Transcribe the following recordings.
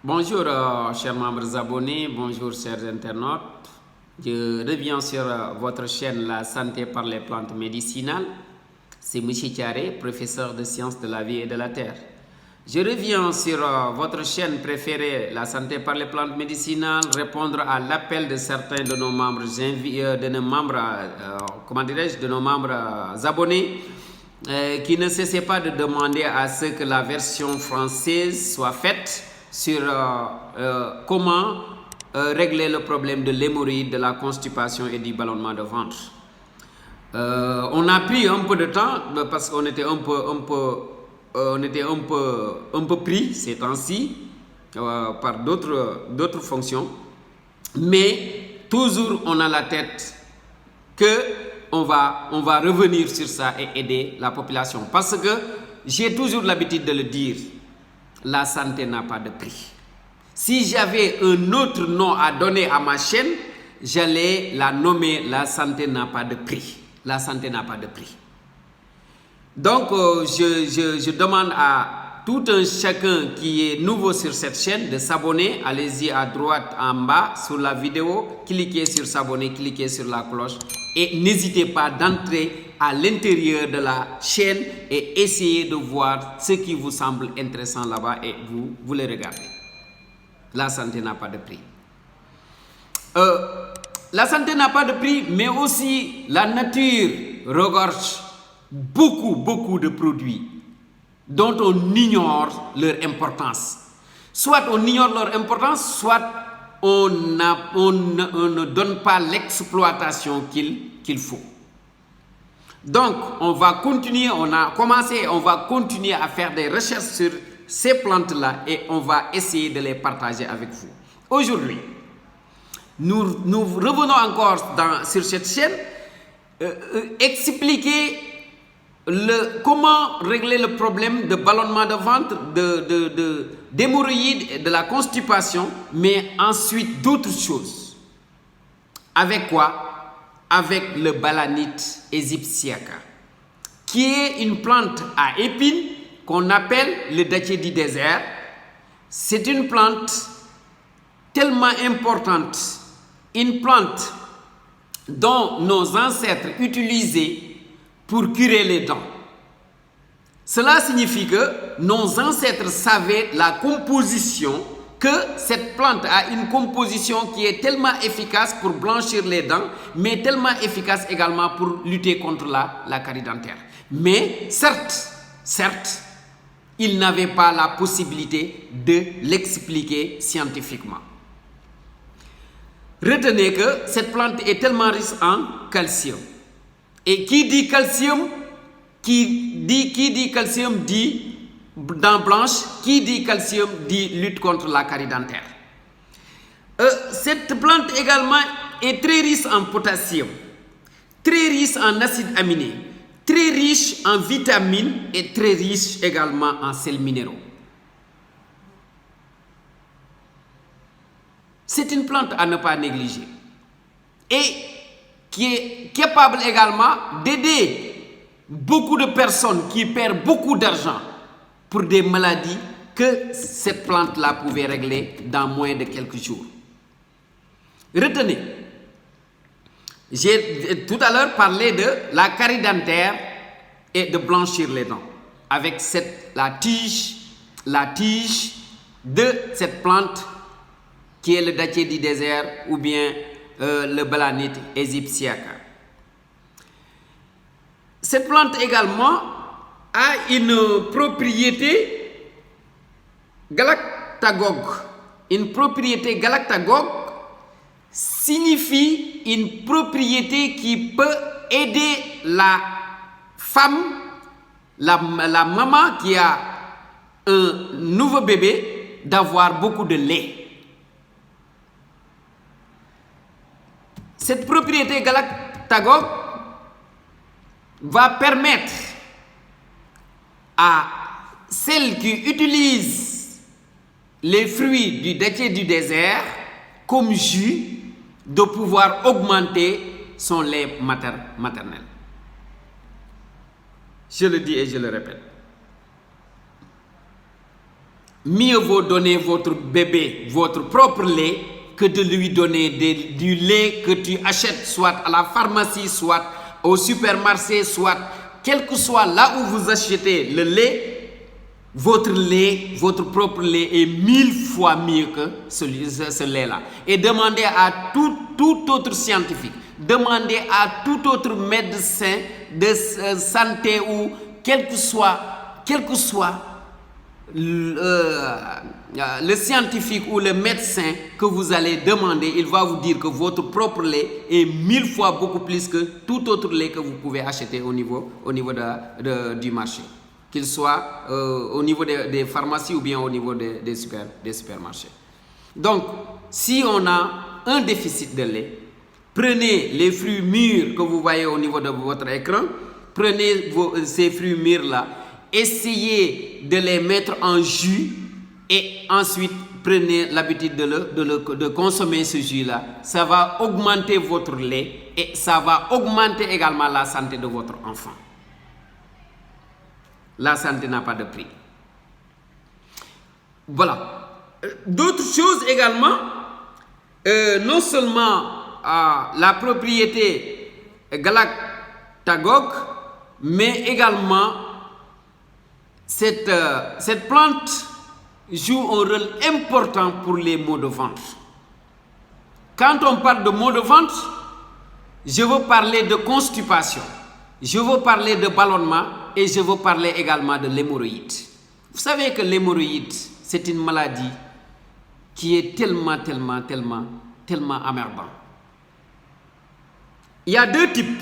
Bonjour, chers membres abonnés, bonjour, chers internautes. Je reviens sur votre chaîne La Santé par les plantes médicinales. C'est M. Thiaré, professeur de sciences de la vie et de la terre. Je reviens sur votre chaîne préférée, La Santé par les plantes médicinales, répondre à l'appel de certains de nos membres, de nos membres abonnés, qui ne cessaient pas de demander à ce que la version française soit faite sur comment régler le problème de l'hémorroïde, de la constipation et du ballonnement de ventre. On a pris un peu de temps parce qu'on était un peu pris ces temps-ci par d'autres fonctions, mais toujours on a la tête que on va revenir sur ça et aider la population, parce que j'ai toujours l'habitude de le dire. La santé n'a pas de prix. Si j'avais un autre nom à donner à ma chaîne, j'allais la nommer La santé n'a pas de prix. La santé n'a pas de prix. Donc, je demande à tout un chacun qui est nouveau sur cette chaîne de s'abonner. Allez-y à droite en bas sur la vidéo, cliquez sur s'abonner, cliquez sur la cloche et n'hésitez pas d'entrer à l'intérieur de la chaîne et essayez de voir ce qui vous semble intéressant là-bas et vous le regardez. La santé n'a pas de prix. La santé n'a pas de prix, mais aussi la nature regorge beaucoup de produits dont on ignore leur importance. Soit on ignore leur importance, soit on ne donne pas l'exploitation qu'il faut. Donc, on va continuer à faire des recherches sur ces plantes-là et on va essayer de les partager avec vous. Aujourd'hui, nous revenons encore sur cette chaîne, expliquer comment régler le problème de ballonnement de ventre, d'hémorroïdes et de la constipation, mais ensuite d'autres choses. Avec quoi? Avec le Balanite aegyptiaca, qui est une plante à épines qu'on appelle le dattier du désert. C'est une plante tellement importante, une plante dont nos ancêtres utilisaient pour curer les dents. Cela signifie que nos ancêtres savaient la composition, que cette plante a une composition qui est tellement efficace pour blanchir les dents, mais tellement efficace également pour lutter contre la carie dentaire. Mais certes, ils n'avaient pas la possibilité de l'expliquer scientifiquement. Retenez que cette plante est tellement riche en calcium. Et qui dit calcium, qui dit calcium dit dents blanches, qui dit calcium dit lutte contre la carie dentaire. Cette plante également est très riche en potassium, très riche en acides aminés, très riche en vitamines et très riche également en sels minéraux. C'est une plante à ne pas négliger et qui est capable également d'aider beaucoup de personnes qui perdent beaucoup d'argent pour des maladies que cette plante-là pouvait régler dans moins de quelques jours. Retenez, j'ai tout à l'heure parlé de la carie dentaire et de blanchir les dents avec la tige de cette plante qui est le dattier du désert ou bien le Balanite aegyptiaca. Cette plante également a une propriété galactagogue. Une propriété galactagogue signifie une propriété qui peut aider la femme, la maman qui a un nouveau bébé, d'avoir beaucoup de lait. Cette propriété galactagogue va permettre à celles qui utilisent les fruits du dattier du désert comme jus de pouvoir augmenter son lait maternel. Je le dis et je le répète. mieux vaut donner votre bébé, votre propre lait, que de lui donner du lait que tu achètes soit à la pharmacie, soit au supermarché, soit quel que soit là où vous achetez le lait. Votre propre lait est 1000 fois mieux que ce lait-là. Et demandez à tout autre scientifique, demandez à tout autre médecin de santé ou quel que soit le scientifique ou le médecin que vous allez demander, il va vous dire que votre propre lait est 1000 fois beaucoup plus que tout autre lait que vous pouvez acheter au niveau du marché. Qu'il soit au niveau des pharmacies ou bien au niveau des supermarchés. Donc, si on a un déficit de lait, prenez les fruits mûrs que vous voyez au niveau de votre écran, prenez ces fruits mûrs-là, essayez de les mettre en jus et ensuite prenez l'habitude de consommer ce jus-là. Ça va augmenter votre lait et ça va augmenter également la santé de votre enfant. La santé n'a pas de prix. Voilà. D'autres choses également, non seulement la propriété galactagogue, mais également cette plante joue un rôle important pour les maux de ventre. Quand on parle de maux de ventre, je veux parler de constipation, je veux parler de ballonnement et je veux parler également de l'hémorroïde. Vous savez que l'hémorroïde, c'est une maladie qui est tellement emmerdante. Il y a deux types.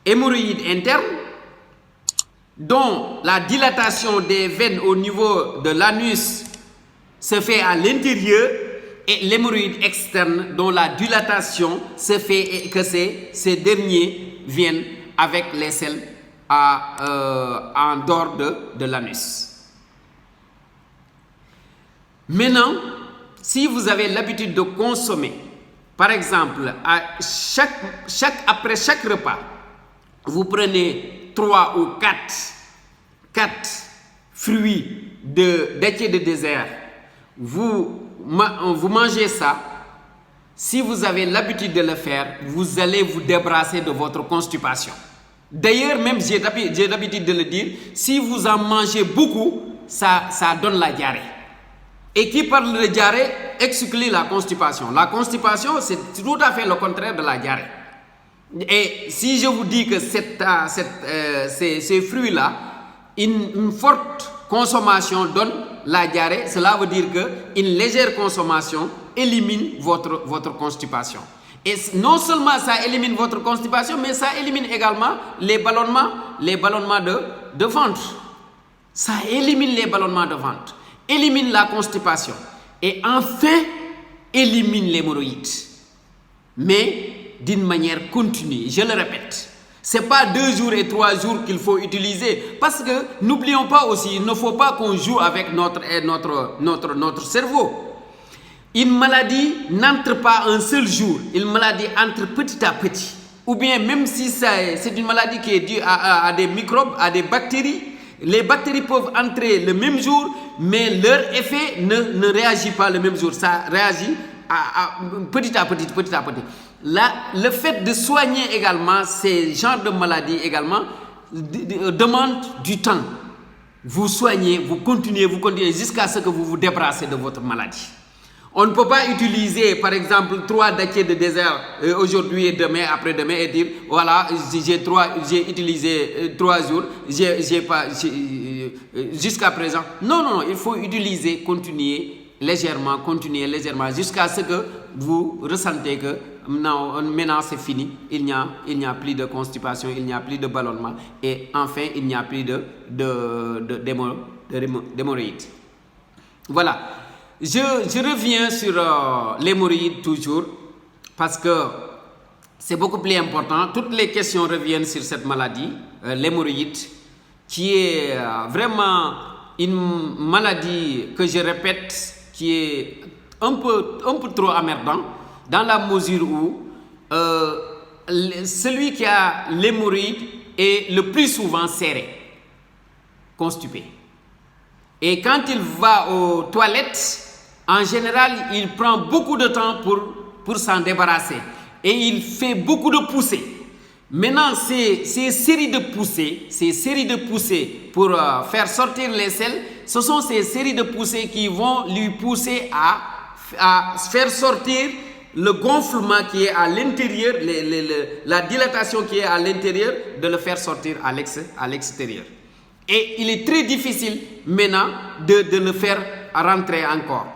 Hémorroïde interne, dont la dilatation des veines au niveau de l'anus se fait à l'intérieur, et l'hémorroïde externe, dont la dilatation se fait et que ces derniers viennent avec les selles en dehors de l'anus. Maintenant, si vous avez l'habitude de consommer, par exemple, après chaque repas, vous prenez 3 ou 4 fruits d'étier de désert, vous mangez ça. Si vous avez l'habitude de le faire, vous allez vous débarrasser de votre constipation. D'ailleurs, même j'ai l'habitude de le dire, si vous en mangez beaucoup, ça donne la diarrhée. Et qui parle de diarrhée exclut la constipation. La constipation, c'est tout à fait le contraire de la diarrhée. Et si je vous dis que ces fruits-là, une forte consommation donne la diarrhée, cela veut dire qu'une légère consommation élimine votre constipation. Et non seulement ça élimine votre constipation, mais ça élimine également les ballonnements de ventre. Ça élimine les ballonnements de ventre, élimine la constipation et enfin élimine l'hémorroïde. Mais d'une manière continue, je le répète. Ce n'est pas 2 jours et 3 jours qu'il faut utiliser. Parce que n'oublions pas aussi, il ne faut pas qu'on joue avec notre cerveau. Une maladie n'entre pas un seul jour. Une maladie entre petit à petit. Ou bien même si c'est une maladie qui est due à des microbes, à des bactéries, les bactéries peuvent entrer le même jour, mais leur effet ne réagit pas le même jour. Ça réagit petit à petit. Là, le fait de soigner également ces genres de maladies également demande du temps. Vous soignez, vous continuez jusqu'à ce que vous vous débarrassez de votre maladie. On ne peut pas utiliser, par exemple, 3 dattiers de désert aujourd'hui et demain, après-demain, et dire, voilà, j'ai utilisé 3 jours, jusqu'à présent. Non, il faut utiliser, continuer légèrement, jusqu'à ce que vous ressentez que maintenant c'est fini, il n'y a plus de constipation, il n'y a plus de ballonnement, et enfin, il n'y a plus d'hémorroïdes. Voilà. Je reviens sur l'hémorroïde toujours, parce que c'est beaucoup plus important. Toutes les questions reviennent sur cette maladie, l'hémorroïde, qui est vraiment une maladie que je répète, qui est un peu trop emmerdant, dans la mesure où celui qui a l'hémorroïde est le plus souvent serré, constipé. Et quand il va aux toilettes, en général, il prend beaucoup de temps pour s'en débarrasser. Et il fait beaucoup de poussées. Maintenant, ces séries de poussées pour faire sortir les selles, ce sont ces séries de poussées qui vont lui pousser à faire sortir le gonflement qui est à l'intérieur, la dilatation qui est à l'intérieur, de le faire sortir à l'extérieur. Et il est très difficile maintenant de le faire rentrer encore.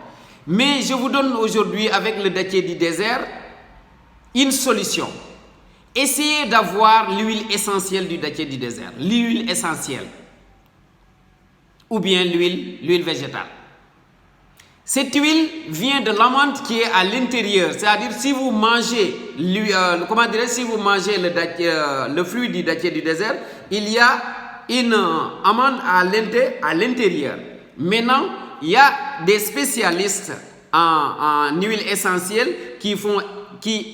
Mais je vous donne aujourd'hui, avec le dattier du désert, une solution. Essayez d'avoir l'huile essentielle du dattier du désert, l'huile essentielle, ou bien l'huile végétale. Cette huile vient de l'amande qui est à l'intérieur, c'est-à-dire si vous mangez, si vous mangez le fruit du dattier du désert, il y a une amande à l'intérieur. Maintenant, il y a des spécialistes en huile essentielle qui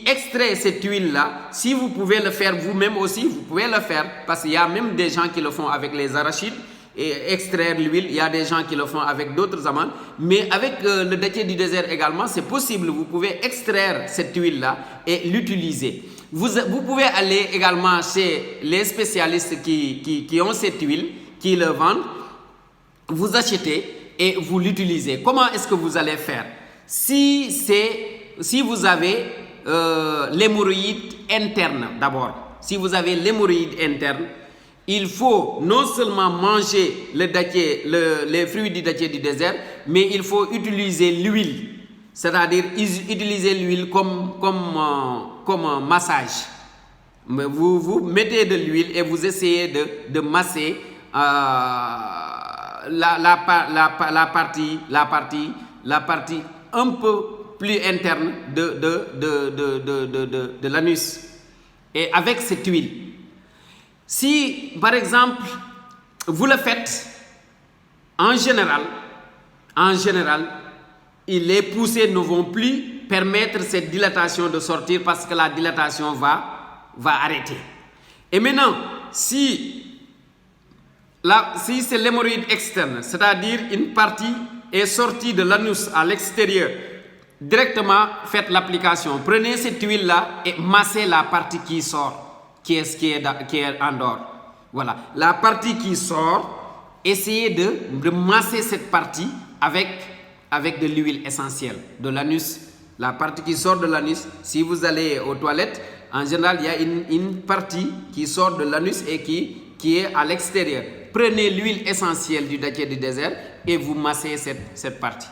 extraient cette huile-là. Si vous pouvez le faire vous-même aussi, vous pouvez le faire, parce qu'il y a même des gens qui le font avec les arachides et extraire l'huile. Il y a des gens qui le font avec d'autres amandes, mais avec le dattier du désert également, c'est possible. Vous pouvez extraire cette huile-là et l'utiliser. Vous pouvez aller également chez les spécialistes qui ont cette huile, qui le vendent. Vous achetez et vous l'utilisez. Comment est-ce que vous allez faire? Si vous avez l'hémorroïde interne d'abord, si vous avez l'hémorroïde interne, il faut non seulement manger les fruits du dattier du désert, mais il faut utiliser l'huile, c'est-à-dire utiliser l'huile comme un massage. Vous mettez de l'huile et vous essayez de masser la partie un peu plus interne de l'anus. Et avec cette huile, si par exemple vous le faites, en général, les poussées ne vont plus permettre cette dilatation de sortir, parce que la dilatation va arrêter. Et maintenant, si c'est l'hémorroïde externe, c'est-à-dire une partie est sortie de l'anus à l'extérieur, directement faites l'application. Prenez cette huile-là et massez la partie qui sort, qui est en dehors. Voilà. La partie qui sort, essayez de masser cette partie avec de l'huile essentielle de l'anus. La partie qui sort de l'anus, si vous allez aux toilettes, en général, il y a une partie qui sort de l'anus et qui est à l'extérieur. Prenez l'huile essentielle du dattier du désert et vous massez cette partie.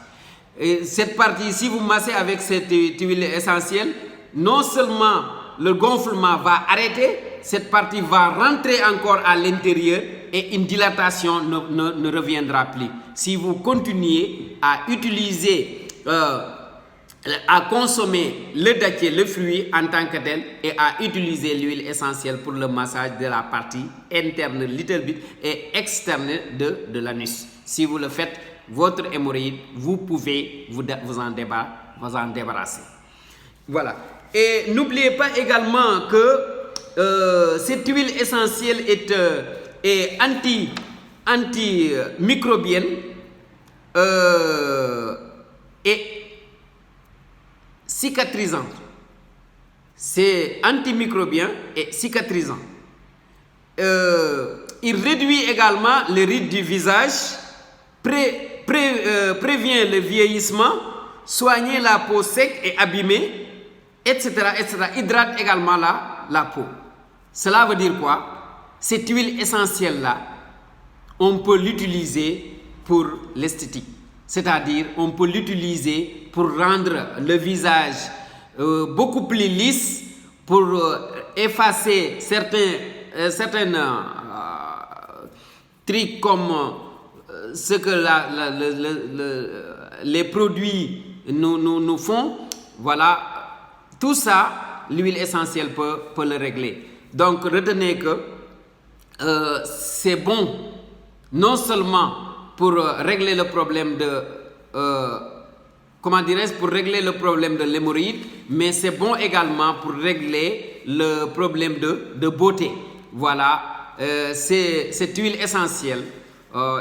Et cette partie, si vous massez avec cette huile essentielle, non seulement le gonflement va arrêter, cette partie va rentrer encore à l'intérieur et une dilatation ne reviendra plus. Si vous continuez à utiliser, à consommer le dattier, le fruit en tant que tel, et à utiliser l'huile essentielle pour le massage de la partie interne, little bit, et externe de l'anus. Si vous le faites, votre hémorroïde, vous pouvez vous en débarrasser. Voilà. Et n'oubliez pas également que cette huile essentielle est antimicrobienne et cicatrisante. C'est antimicrobien et cicatrisant. Il réduit également les rides du visage, prévient le vieillissement, soigne la peau sec et abîmée, etc., etc. Hydrate également la peau. Cela veut dire quoi? Cette huile essentielle-là, on peut l'utiliser pour l'esthétique. C'est-à-dire, on peut l'utiliser pour rendre le visage beaucoup plus lisse, pour effacer certaines trucs comme ce que les produits nous font. Voilà, tout ça, l'huile essentielle peut le régler. Donc, retenez que c'est bon, non seulement pour régler le problème pour régler le problème de l'hémorroïde, mais c'est bon également pour régler le problème de beauté. Voilà, cette huile essentielle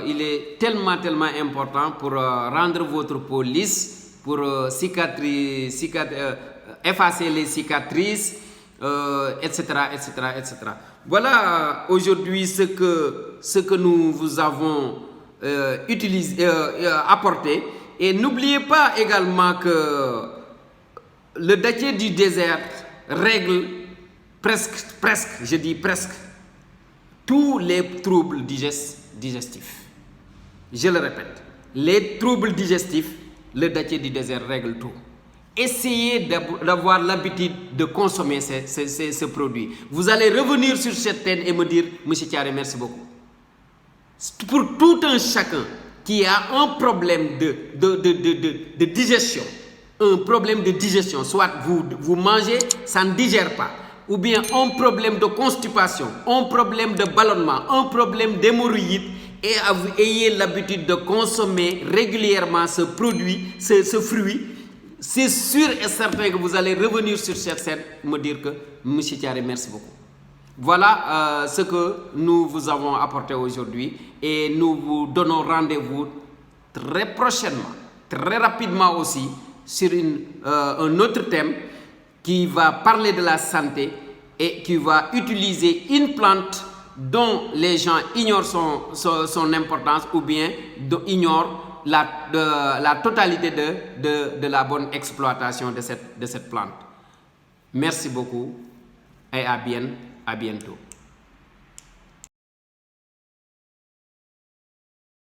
il est tellement important pour rendre votre peau lisse, pour effacer les cicatrices, etc., etc., etc. Voilà aujourd'hui ce que nous vous avons apporté. Et n'oubliez pas également que le dattier du désert règle presque, je dis presque, tous les troubles digestifs. Je le répète, les troubles digestifs, le dattier du désert règle tout. Essayez d'avoir l'habitude de consommer ce produit. Vous allez revenir sur cette chaîne et me dire, Monsieur Thiaré, merci beaucoup. Pour tout un chacun qui a un problème de digestion, soit vous mangez, ça ne digère pas, ou bien un problème de constipation, un problème de ballonnement, un problème d'hémorroïde, et ayez l'habitude de consommer régulièrement ce produit, ce fruit, c'est sûr et certain que vous allez revenir sur cette scène et me dire que Monsieur Thiaré, merci beaucoup. Voilà ce que nous vous avons apporté aujourd'hui et nous vous donnons rendez-vous très prochainement, très rapidement aussi, sur un autre thème qui va parler de la santé et qui va utiliser une plante dont les gens ignorent son importance ou bien ignorent la totalité de la bonne exploitation de cette plante. Merci beaucoup et à bientôt.